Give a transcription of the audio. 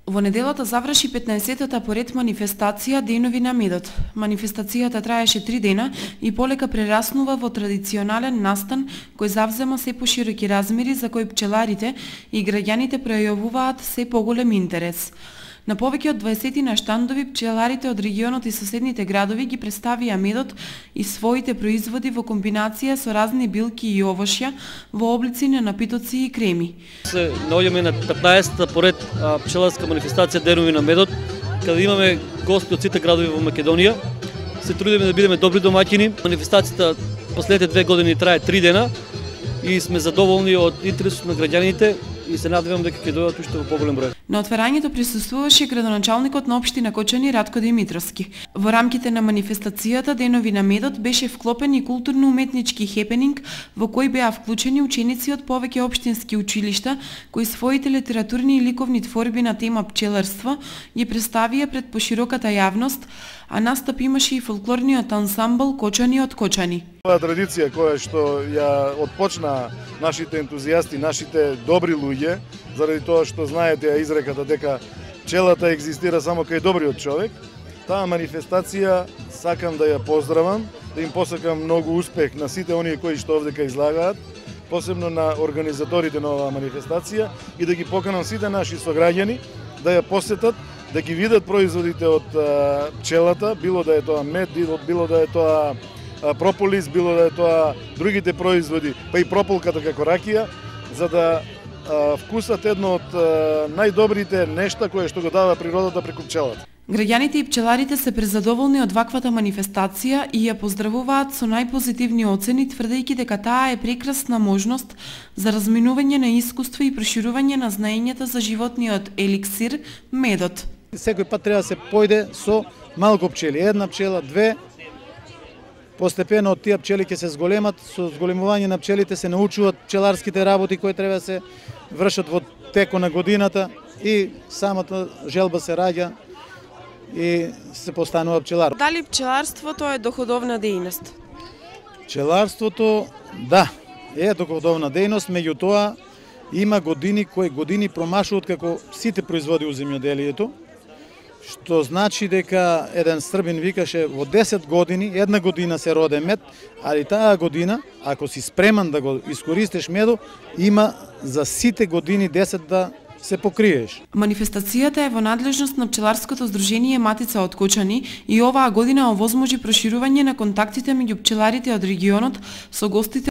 Во неделата заврши 15-та поред манифестација Денови на медот. Манифестацијата траеше 3 дена и полека прераснува во традиционален настан кој завзема се пошироки размери за кој пчеларите и граѓаните пројавуваат се поголем интерес. На повеќе од 20 на штандови пчеларите од регионот и соседните градови ги представија медот и своите производи во комбинација со разни билки и овошја во облици на напитоци и креми. Се наоѓаме на 15-та поред пчеларска манифестација Денови на медот, каде имаме гости од сите градови во Македонија. Се трудиме да бидеме добри домаќини. Манифестацијата последните 2 години трае 3 дена и сме задоволни од интересот на граѓаните и се надевам дека ќе дојдат уште во поголем број. На отварањето присуствуваше градоначалникот на општина Кочани Радко Димитровски. Во рамките на манифестацијата Денови на медот беше вклопен и културно-уметнички хепенинг во кој беа вклучени ученици од повеќе општински училишта кои своите литературни и ликовни творби на тема пчеларство ги представија пред пошироката јавност, а настап имаше и фолклорниот ансамбл Кочани од Кочани. Ова традиција која што ја отпочна нашите ентузијасти, нашите добри луѓе, заради тоа што знаете ја изреката дека пчелата екзистира само кај добриот човек, таа манифестација сакам да ја поздравам, да им посакам многу успех на сите оние кои што овдека излагаат, посебно на организаторите на оваа манифестација и да ги поканам сите наши сограѓани да ја посетат, да ги видат производите од пчелата, било да е тоа мед, било да е тоа прополис, било да е тоа другите производи, па и прополката како ракија, за да вкусат едно од најдобрите нешта кое што го дава природата преку пчелата. Граѓаните и пчеларите се презадоволни од ваквата манифестација и ја поздравуваат со најпозитивни оцени, тврдејќи дека таа е прекрасна можност за разминување на искуства и проширување на знаењата за животниот еликсир медот. Секој пат треба да се појде со малку пчели, една пчела, две. Постепено од тие пчели ќе се зголемат, со зголемување на пчелите се научуваат пчеларските работи кои треба да се вршат во теко на годината и самата желба се раѓа и се постанува пчелар. Дали пчеларството е доходовна дејност? Пчеларството, да, е доходовна дејност, меѓутоа има години кои години промашуваат како сите производи у земјоделието, што значи дека еден србин викаше во 10 години, една година се роде мед, али таа година, ако си спреман да го искористиш медо, има за сите години 10 да се покриеш. Манифестацијата е во надлежност на пчеларското здружение Матица од Кочани и оваа година овозможи проширување на контактите меѓу пчеларите од регионот со гостите